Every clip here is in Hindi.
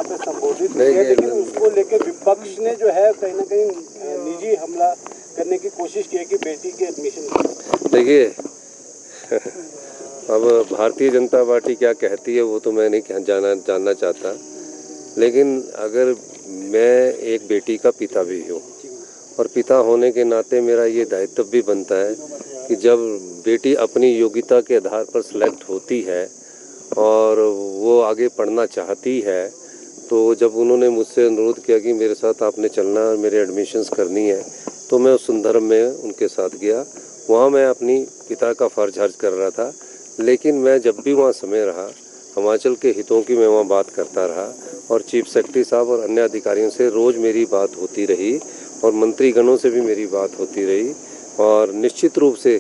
पे संबोधित किया, लेकिन उसको लेकर विपक्ष ने जो है कहीं ना कहीं निजी हमला करने की कोशिश की है कि बेटी के एडमिशन। देखिए अब भारतीय जनता पार्टी क्या कहती है वो तो मैं नहीं जानना चाहता, लेकिन अगर मैं एक बेटी का पिता भी हूँ और पिता होने के नाते मेरा ये दायित्व भी बनता है कि जब बेटी अपनी योग्यता के आधार पर सिलेक्ट होती है और वो आगे पढ़ना चाहती है, तो जब उन्होंने मुझसे अनुरोध किया कि मेरे साथ आपने चलना है और मेरे एडमिशन्स करनी है, तो मैं उस संदर्भ में उनके साथ गया। वहाँ मैं अपनी पिता का फ़र्ज हर्ज कर रहा था, लेकिन मैं जब भी वहाँ समय रहा हिमाचल के हितों की मैं वहाँ बात करता रहा और चीफ सेक्रेटरी साहब और अन्य अधिकारियों से रोज़ मेरी बात होती रही और मंत्रीगणों से भी मेरी बात होती रही। और निश्चित रूप से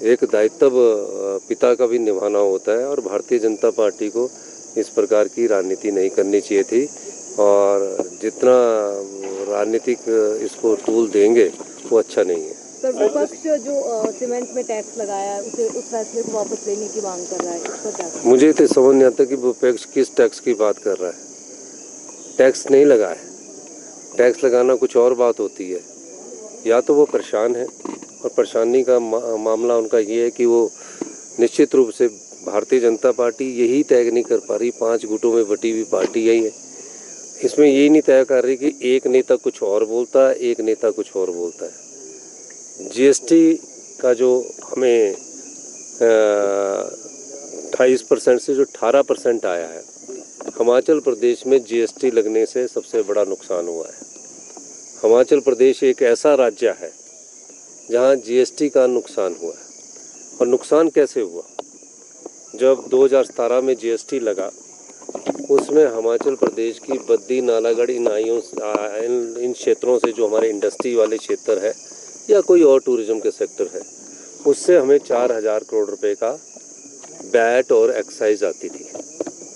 एक दायित्व पिता का भी निभाना होता है और भारतीय जनता पार्टी को इस प्रकार की राजनीति नहीं करनी चाहिए थी और जितना राजनीतिक इसको टूल देंगे वो अच्छा नहीं है। सर, विपक्ष जो सीमेंट में टैक्स लगाया है उसे उस फैसले को वापस लेने की मांग कर रहा है, इसका क्या? मुझे तो समझ नहीं आता कि विपक्ष किस टैक्स की बात कर रहा है। टैक्स नहीं लगा है, टैक्स लगाना कुछ और बात होती है। या तो वो परेशान है और परेशानी का मामला उनका ये है कि वो निश्चित रूप से भारतीय जनता पार्टी यही तय नहीं कर पा रही, 5 गुटों में बटी हुई पार्टी यही है, इसमें यही नहीं तय कर रही कि एक नेता कुछ और बोलता है, एक नेता कुछ और बोलता है। जीएसटी का जो हमें 28% से जो 18% आया है, हिमाचल प्रदेश में जीएसटी लगने से सबसे बड़ा नुकसान हुआ है। हिमाचल प्रदेश एक ऐसा राज्य है जहां जीएसटी का नुकसान हुआ है। और नुकसान कैसे हुआ? जब 2017 में जीएसटी लगा, उसमें हिमाचल प्रदेश की बद्दी, नालागढ़, इन क्षेत्रों से जो हमारे इंडस्ट्री वाले क्षेत्र है या कोई और टूरिज्म के सेक्टर है, उससे हमें 4000 करोड़ रुपए का वैट और एक्साइज आती थी।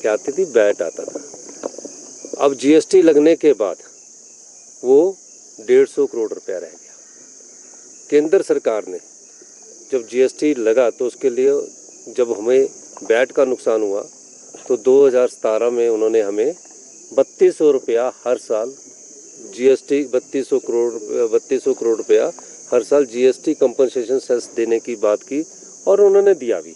क्या आती थी? वैट आता था। अब जीएसटी लगने के बाद वो 150 करोड़ रुपया रह गया। केंद्र सरकार ने जब जीएसटी लगा तो उसके लिए जब हमें वैट का नुकसान हुआ तो 2017 में उन्होंने हमें 3200 रुपया हर साल जीएसटी 3200 करोड़ रुपया हर साल जीएसटी कंपनसेशन सेस देने की बात की और उन्होंने दिया भी।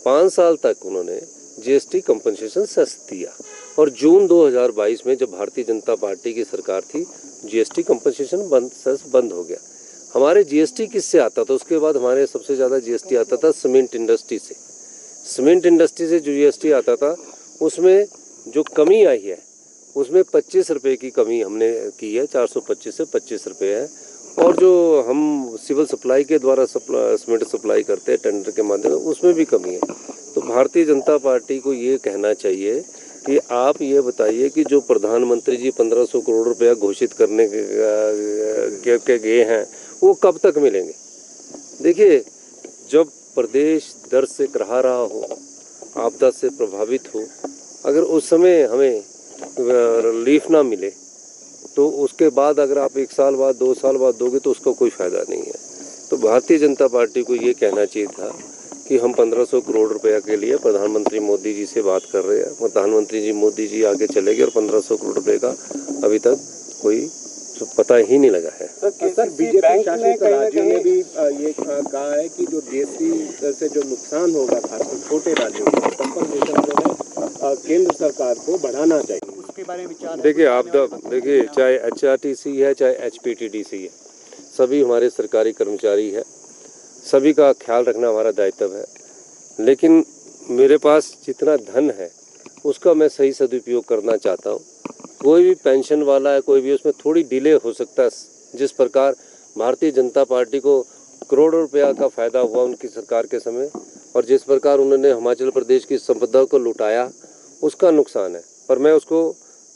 5 साल तक उन्होंने जीएसटी कंपनसेशन सेस दिया और जून 2022 में जब भारतीय जनता पार्टी की सरकार थी, जीएसटी कंपनसेशन सेस बंद हो गया। हमारे जीएसटी किससे आता था? उसके बाद हमारे सबसे ज़्यादा जीएसटी आता था सीमेंट इंडस्ट्री से। सीमेंट इंडस्ट्री से जो जीएसटी आता था उसमें जो कमी आई है उसमें 25 रुपये की कमी हमने की है, 425 से 25 रुपये है। और जो हम सिविल सप्लाई के द्वारा सीमेंट सप्लाई करते हैं टेंडर के माध्यम से, उसमें भी कमी है। तो भारतीय जनता पार्टी को ये कहना चाहिए कि आप ये बताइए कि जो प्रधानमंत्री जी 1500 करोड़ रुपया घोषित करने के गए हैं वो कब तक मिलेंगे? देखिए, जब प्रदेश दर्द से कराह रहा हो, आपदा से प्रभावित हो, अगर उस समय हमें रिलीफ ना मिले तो उसके बाद अगर आप 1 साल बाद 2 साल बाद दोगे तो उसका कोई फ़ायदा नहीं है। तो भारतीय जनता पार्टी को ये कहना चाहिए था कि हम 1500 करोड़ रुपया के लिए प्रधानमंत्री मोदी जी से बात कर रहे हैं। प्रधानमंत्री जी मोदी जी आगे चले गए और 1500 करोड़ रुपये का अभी तक कोई पता ही नहीं लगा है। सर, बीजेपी शासित राज्यों ने भी ये कहा है कि जो जीएसटी से जो नुकसान होगा खासकर छोटे राज्यों को, कंपनसेशन जो है केंद्र सरकार को बढ़ाना चाहिए, उसके बारे में विचार। देखिए चाहे HRTC है चाहे HPTDC है, सभी हमारे सरकारी कर्मचारी है, सभी का ख्याल रखना हमारा दायित्व है। लेकिन मेरे पास जितना धन है उसका मैं सही सदुपयोग करना चाहता हूँ। कोई भी पेंशन वाला है, कोई भी, उसमें थोड़ी डिले हो सकता है। जिस प्रकार भारतीय जनता पार्टी को करोड़ों रुपया का फ़ायदा हुआ उनकी सरकार के समय और जिस प्रकार उन्होंने हिमाचल प्रदेश की संपदा को लुटाया, उसका नुकसान है। पर मैं उसको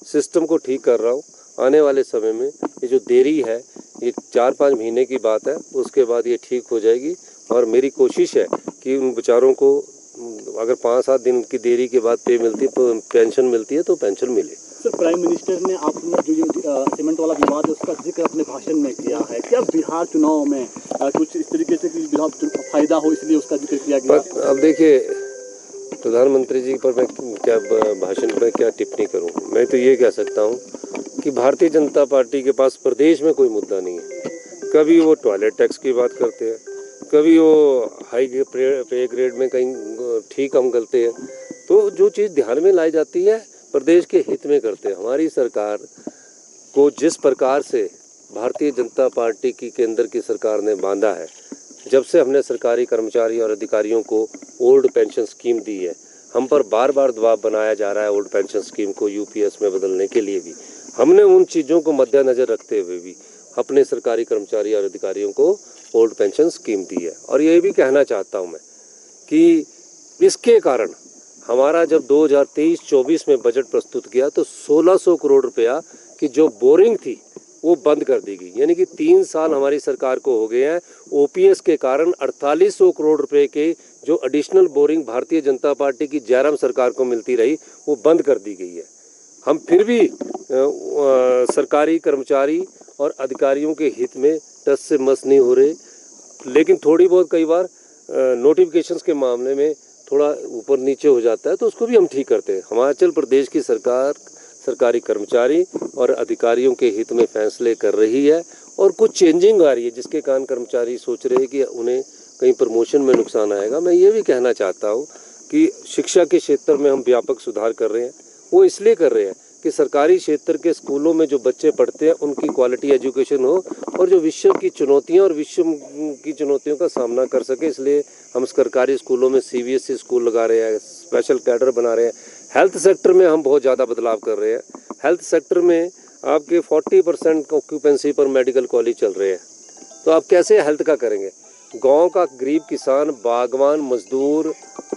सिस्टम को ठीक कर रहा हूँ। आने वाले समय में ये जो देरी है, ये 4-5 महीने की बात है, उसके बाद ये ठीक हो जाएगी। और मेरी कोशिश है कि उन बेचारों को अगर 5-7 दिन की देरी के बाद पेंशन मिलती है तो पेंशन मिले। सर, प्राइम मिनिस्टर ने आपने जो सीमेंट वाला विवाद है उसका जिक्र अपने भाषण में किया है। क्या बिहार चुनाव में कुछ इस तरीके से कि बिहार फायदा हो इसलिए उसका जिक्र किया गया? अब देखिए, प्रधानमंत्री जी पर मैं क्या भाषण पर क्या टिप्पणी करूं। मैं तो ये कह सकता हूं कि भारतीय जनता पार्टी के पास प्रदेश में कोई मुद्दा नहीं है। कभी वो टॉयलेट टैक्स की बात करते हैं, कभी वो हाई पे ग्रेड में कहीं ठीक हम गलते हैं। तो जो चीज़ ध्यान में लाई जाती है प्रदेश के हित में करते हैं। हमारी सरकार को जिस प्रकार से भारतीय जनता पार्टी की केंद्र की सरकार ने बांधा है, जब से हमने सरकारी कर्मचारी और अधिकारियों को ओल्ड पेंशन स्कीम दी है, हम पर बार बार दबाव बनाया जा रहा है ओल्ड पेंशन स्कीम को यूपीएस में बदलने के लिए भी। हमने उन चीज़ों को मद्देनज़र रखते हुए भी अपने सरकारी कर्मचारी और अधिकारियों को ओल्ड पेंशन स्कीम दी है। और ये भी कहना चाहता हूँ मैं कि इसके कारण हमारा जब 2023-24 में बजट प्रस्तुत किया तो 1600 करोड़ रुपया की जो बोरिंग थी वो बंद कर दी गई। यानी कि 3 साल हमारी सरकार को हो गए हैं। ओपीएस के कारण 4800 करोड़ रुपए के जो additional boring Bharatiya Janata party की जयराम सरकार को मिलती रही वो बंद कर दी गई है। हम फिर भी सरकारी कर्मचारी और अधिकारियों के हित में टस से मस नहीं हो रहे, लेकिन थोड़ी बहुत कई बार नोटिफिकेशंस के मामले में थोड़ा ऊपर नीचे हो जाता है तो उसको भी हम ठीक करते हैं। हिमाचल प्रदेश की सरकार सरकारी कर्मचारी और अधिकारियों के हित में फैसले कर रही है और कुछ चेंजिंग आ रही है जिसके कारण कर्मचारी सोच रहे हैं कि उन्हें कहीं प्रमोशन में नुकसान आएगा। मैं ये भी कहना चाहता हूँ कि शिक्षा के क्षेत्र में हम व्यापक सुधार कर रहे हैं। वो इसलिए कर रहे हैं कि सरकारी क्षेत्र के स्कूलों में जो बच्चे पढ़ते हैं उनकी क्वालिटी एजुकेशन हो और जो विश्व की चुनौतियां और विश्व की चुनौतियों का सामना कर सके। इसलिए हम सरकारी स्कूलों में सीबीएसई स्कूल लगा रहे हैं, स्पेशल कैडर बना रहे हैं। हेल्थ सेक्टर में हम बहुत ज़्यादा बदलाव कर रहे हैं। हेल्थ सेक्टर में आपके 40% ऑक्यूपेंसी पर मेडिकल कॉलेज चल रहे हैं, तो आप कैसे हेल्थ का करेंगे। गाँव का गरीब किसान, बागवान, मजदूर,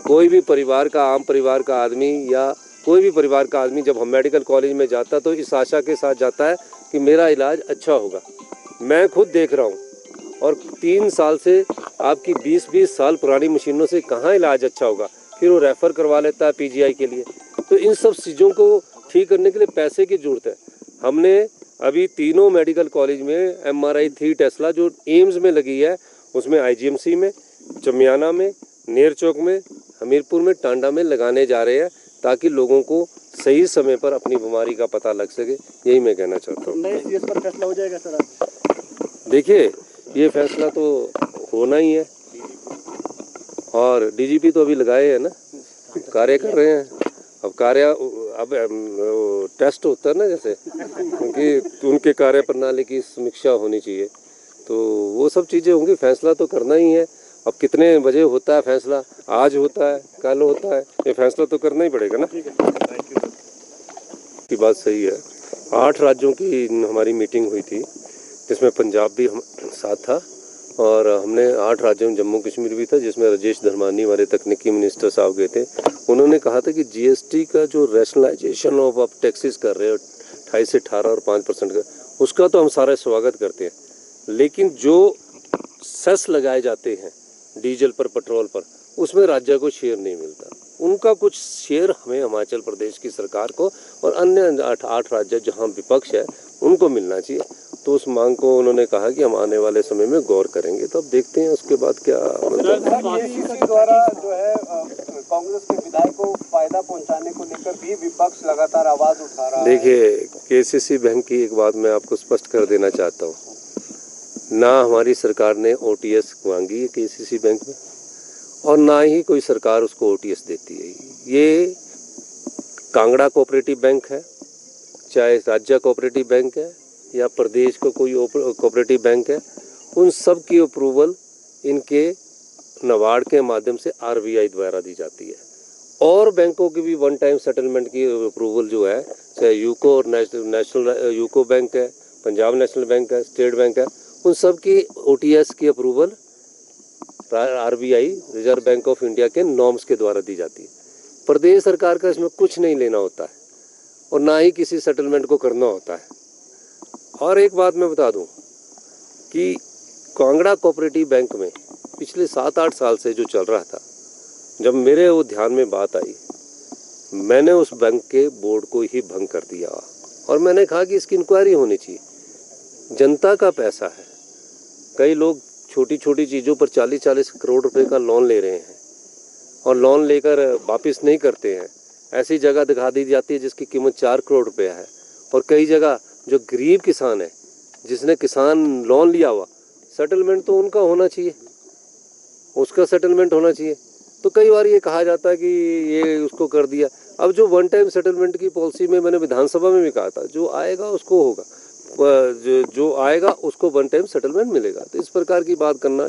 कोई भी परिवार का, आम परिवार का आदमी या कोई भी परिवार का आदमी जब हम मेडिकल कॉलेज में जाता तो इस आशा के साथ जाता है कि मेरा इलाज अच्छा होगा। मैं खुद देख रहा हूँ और 3 साल से आपकी 20-20 साल पुरानी मशीनों से कहाँ इलाज अच्छा होगा, फिर वो रेफ़र करवा लेता है पीजीआई के लिए। तो इन सब चीज़ों को ठीक करने के लिए पैसे की ज़रूरत है। हमने अभी तीनों मेडिकल कॉलेज में MRI 3 टेस्ला जो एम्स में लगी है, उसमें IGMC में, चमियाना में, नेर चौक में, हमीरपुर में, टांडा में लगाने जा रहे हैं ताकि लोगों को सही समय पर अपनी बीमारी का पता लग सके। यही मैं कहना चाहता हूँ। नए सीएस पर फैसला हो जाएगा सर? देखिए, ये फैसला तो होना ही है और डीजीपी तो अभी लगाए हैं ना, कार्य कर रहे हैं। अब टेस्ट होता है ना जैसे, क्योंकि उनके कार्य प्रणाली की समीक्षा होनी चाहिए, तो वो सब चीज़ें होंगी। फैसला तो करना ही है। अब कितने बजे होता है फैसला, आज होता है, कल होता है, ये फैसला तो करना ही पड़ेगा ना। की बात सही है। 8 राज्यों की हमारी मीटिंग हुई थी जिसमें पंजाब भी हम साथ था और हमने 8 राज्यों में जम्मू कश्मीर भी था जिसमें राजेश धर्मानी हमारे तकनीकी मिनिस्टर साहब गए थे। उन्होंने कहा था कि जीएसटी का जो रैशनलाइजेशन ऑफ आप टैक्सेस कर रहे हो 28 से 18 और 5% का, उसका तो हम सारा स्वागत करते हैं, लेकिन जो सेस लगाए जाते हैं डीजल पर, पेट्रोल पर, उसमें राज्य को शेयर नहीं मिलता। उनका कुछ शेयर हमें हिमाचल प्रदेश की सरकार को और अन्य 8 राज्य जहां विपक्ष है उनको मिलना चाहिए। तो उस मांग को उन्होंने कहा कि हम आने वाले समय में गौर करेंगे। तो अब देखते हैं उसके बाद क्या केसीसी द्वारा जो है कांग्रेस के विधायक को फायदा पहुंचाने को लेकर भी विपक्ष लगातार आवाज उठा रहा है। देखिए, केसीसी बैंक की एक बात मैं आपको स्पष्ट कर देना चाहता हूँ, ना हमारी सरकार ने ओटीएस मांगी है केसीसी बैंक में और ना ही कोई सरकार उसको ओटीएस देती है। ये कांगड़ा कोऑपरेटिव बैंक है, चाहे राज्य कोऑपरेटिव बैंक है या प्रदेश को कोई कोऑपरेटिव बैंक है, उन सब की अप्रूवल इनके नाबार्ड के माध्यम से आरबीआई द्वारा दी जाती है। और बैंकों की भी वन टाइम सेटलमेंट की अप्रूवल जो है, चाहे यूको और नेशनल यूको बैंक है, पंजाब नेशनल बैंक है, स्टेट बैंक है, उन सब की ओटीएस की approval RBI, reserve bank of India के नॉर्म्स के द्वारा दी जाती है। प्रदेश सरकार का इसमें कुछ नहीं लेना होता है और ना ही किसी सेटलमेंट को करना होता है। और एक बात मैं बता दूं कि कांगड़ा कोऑपरेटिव बैंक में पिछले 7-8 साल से जो चल रहा था, जब मेरे वो ध्यान में बात आई, मैंने उस बैंक के बोर्ड को ही भंग कर दिया और मैंने कहा कि इसकी इंक्वायरी होनी चाहिए। जनता का पैसा है, कई लोग छोटी छोटी चीज़ों पर 40-40 करोड़ रुपए का लोन ले रहे हैं और लोन लेकर वापस नहीं करते हैं, ऐसी जगह दिखा दी जाती है जिसकी कीमत 4 करोड़ रुपया है। और कई जगह जो गरीब किसान है, जिसने किसान लोन लिया हुआ, सेटलमेंट तो उनका होना चाहिए, उसका सेटलमेंट होना चाहिए। तो कई बार ये कहा जाता है कि ये उसको कर दिया। अब जो वन टाइम सेटलमेंट की पॉलिसी में मैंने विधानसभा में भी कहा था, जो आएगा उसको होगा, जो आएगा उसको वन टाइम सेटलमेंट मिलेगा। तो इस प्रकार की बात करना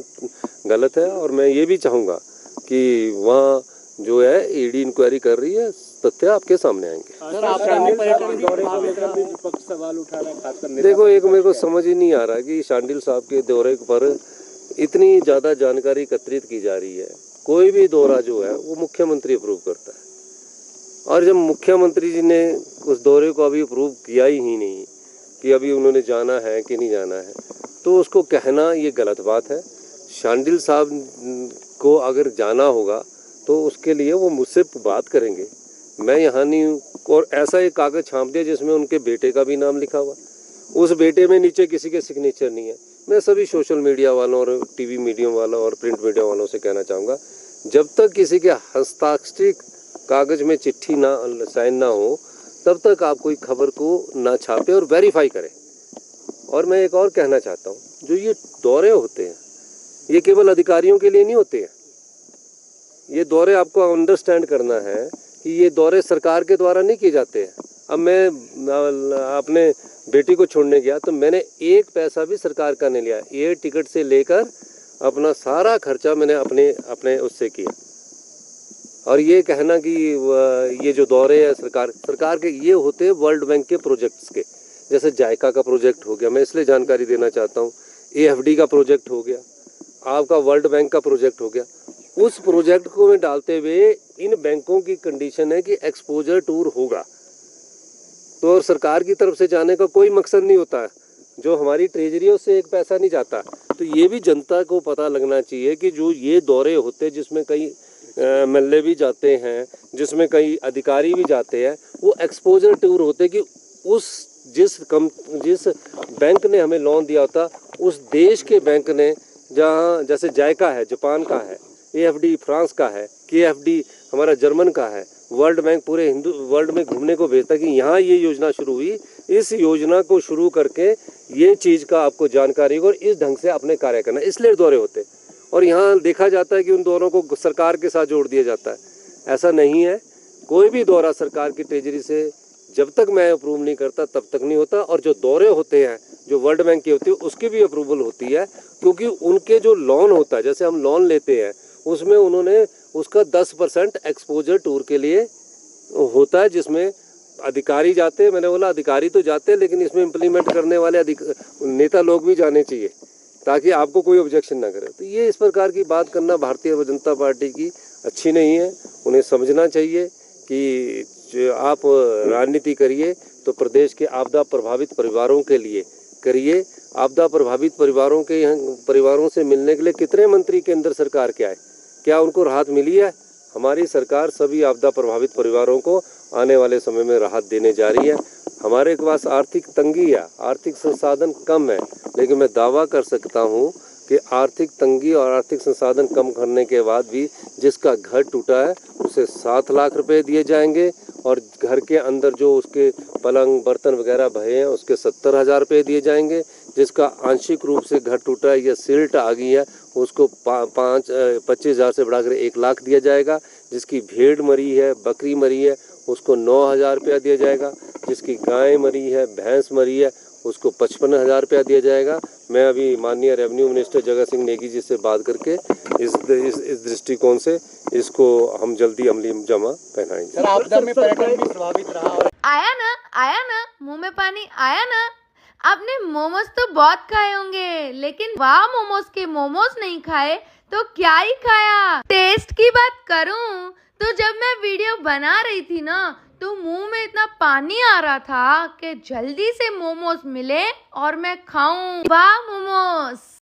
गलत है। और मैं ये भी चाहूँगा कि वहाँ जो है ईडी इंक्वायरी कर रही है, तथ्य आपके सामने आएंगे। सर, आप शांडिल साहब के दौरे को लेकर भी विपक्ष सवाल उठा रहा है, खासकर नेता देखो, एक मेरे को समझ ही नहीं आ रहा कि शांडिल साहब के दौरे पर इतनी ज़्यादा जानकारी एकत्रित की जा रही है। कोई भी दौरा जो है वो मुख्यमंत्री अप्रूव करता है, और जब मुख्यमंत्री जी ने उस दौरे को अभी अप्रूव किया ही नहीं कि अभी उन्होंने जाना है कि नहीं जाना है, तो उसको कहना ये गलत बात है। शांडिल साहब को अगर जाना होगा तो उसके लिए वो मुझसे बात करेंगे, मैं यहाँ नहीं हूँ। और ऐसा एक कागज़ छाप दिया जिसमें उनके बेटे का भी नाम लिखा हुआ, उस बेटे में नीचे किसी के सिग्नेचर नहीं है। मैं सभी सोशल मीडिया वालों और टीवी मीडिया वालों और प्रिंट मीडिया वालों से कहना चाहूँगा, जब तक किसी के हस्ताक्षरित कागज़ में चिट्ठी ना साइन ना हो, तब तक आप कोई खबर को ना छापें और वेरीफाई करें। और मैं एक और कहना चाहता हूँ, जो ये दौरे होते हैं ये केवल अधिकारियों के लिए नहीं होते हैं। ये दौरे आपको अंडरस्टैंड करना है कि ये दौरे सरकार के द्वारा नहीं किए जाते हैं। अब मैं अपने बेटी को छोड़ने गया तो मैंने एक पैसा भी सरकार का नहीं लिया, एयर टिकट से लेकर अपना सारा खर्चा मैंने अपने उससे किया। और ये कहना कि ये जो दौरे है सरकार के, ये होते हैं वर्ल्ड बैंक के प्रोजेक्ट्स के, जैसे जायका का प्रोजेक्ट हो गया, मैं इसलिए जानकारी देना चाहता हूँ, AFD का प्रोजेक्ट हो गया, आपका वर्ल्ड बैंक का प्रोजेक्ट हो गया। उस प्रोजेक्ट को में डालते हुए इन बैंकों की कंडीशन है कि एक्सपोजर टूर होगा, तो और सरकार की तरफ से जाने का कोई मकसद नहीं होता है, जो हमारी ट्रेजरियों से एक पैसा नहीं जाता। तो ये भी जनता को पता लगना चाहिए कि जो ये दौरे होते हैं जिसमें कई मल्ले भी जाते हैं, जिसमें कई अधिकारी भी जाते हैं, वो एक्सपोजर टूर होते कि जिस बैंक ने हमें लोन दिया होता, उस देश के बैंक ने, जहाँ जैसे जायका है जापान का है, AFD फ्रांस का है, KFD हमारा जर्मन का है, वर्ल्ड बैंक पूरे वर्ल्ड में घूमने को भेजता कि यहाँ ये योजना शुरू हुई, इस योजना को शुरू करके ये चीज़ का आपको जानकारी हो और इस ढंग से अपने कार्य करना, इसलिए दौरे होते। और यहाँ देखा जाता है कि उन दौरों को सरकार के साथ जोड़ दिया जाता है, ऐसा नहीं है। कोई भी दौरा सरकार की ट्रेजरी से जब तक मैं अप्रूव नहीं करता तब तक नहीं होता। और जो दौरे होते हैं जो वर्ल्ड बैंक की होती है उसकी भी अप्रूवल होती है, क्योंकि उनके जो लोन होता है, जैसे हम लोन लेते हैं उसमें उन्होंने उसका 10% एक्सपोजर टूर के लिए होता है, जिसमें अधिकारी जाते हैं। मैंने बोला अधिकारी तो जाते हैं, लेकिन इसमें इम्प्लीमेंट करने वाले नेता लोग भी जाने चाहिए, ताकि आपको कोई ऑब्जेक्शन ना करे। तो ये इस प्रकार की बात करना भारतीय जनता पार्टी की अच्छी नहीं है। उन्हें समझना चाहिए कि आप राजनीति करिए तो प्रदेश के आपदा प्रभावित परिवारों के लिए करिए। आपदा प्रभावित परिवारों से मिलने के लिए कितने मंत्री केंद्र सरकार के आए, क्या उनको राहत मिली है? हमारी सरकार सभी आपदा प्रभावित परिवारों को आने वाले समय में राहत देने जा रही है। हमारे पास आर्थिक तंगी है, आर्थिक संसाधन कम है, लेकिन मैं दावा कर सकता हूं कि आर्थिक तंगी और आर्थिक संसाधन कम करने के बाद भी जिसका घर टूटा है उसे 7 लाख रुपए दिए जाएंगे, और घर के अंदर जो उसके पलंग बर्तन वगैरह भये हैं उसके 70,000 रुपये दिए जाएंगे। जिसका आंशिक रूप से घर टूटा है या सिल्ट आ गई है उसको 25,000 से बढ़ाकर 1 लाख दिया जाएगा। जिसकी भेड़ मरी है, बकरी मरी है, उसको 9,000 रुपया दिया जाएगा। जिसकी गाय मरी है, भैंस मरी है, उसको 55,000 रुपया दिया जाएगा। मैं अभी माननीय रेवेन्यू मिनिस्टर जगत सिंह नेगी जी से बात करके इस दृष्टिकोण से इसको हम जल्दी अमली जमा पहनाएंगे। सर, आपदा में पर्यटन भी प्रभावित रहा और आया ना मुंह में पानी आया ना। आपने मोमोज तो बहुत खाए होंगे, लेकिन वाह मोमोज के मोमोज नहीं खाए तो क्या ही खाया। टेस्ट की बात करूं तो जब मैं वीडियो बना रही थी ना, तो मुंह में इतना पानी आ रहा था कि जल्दी से मोमोज मिले और मैं खाऊं। वाह मोमोज।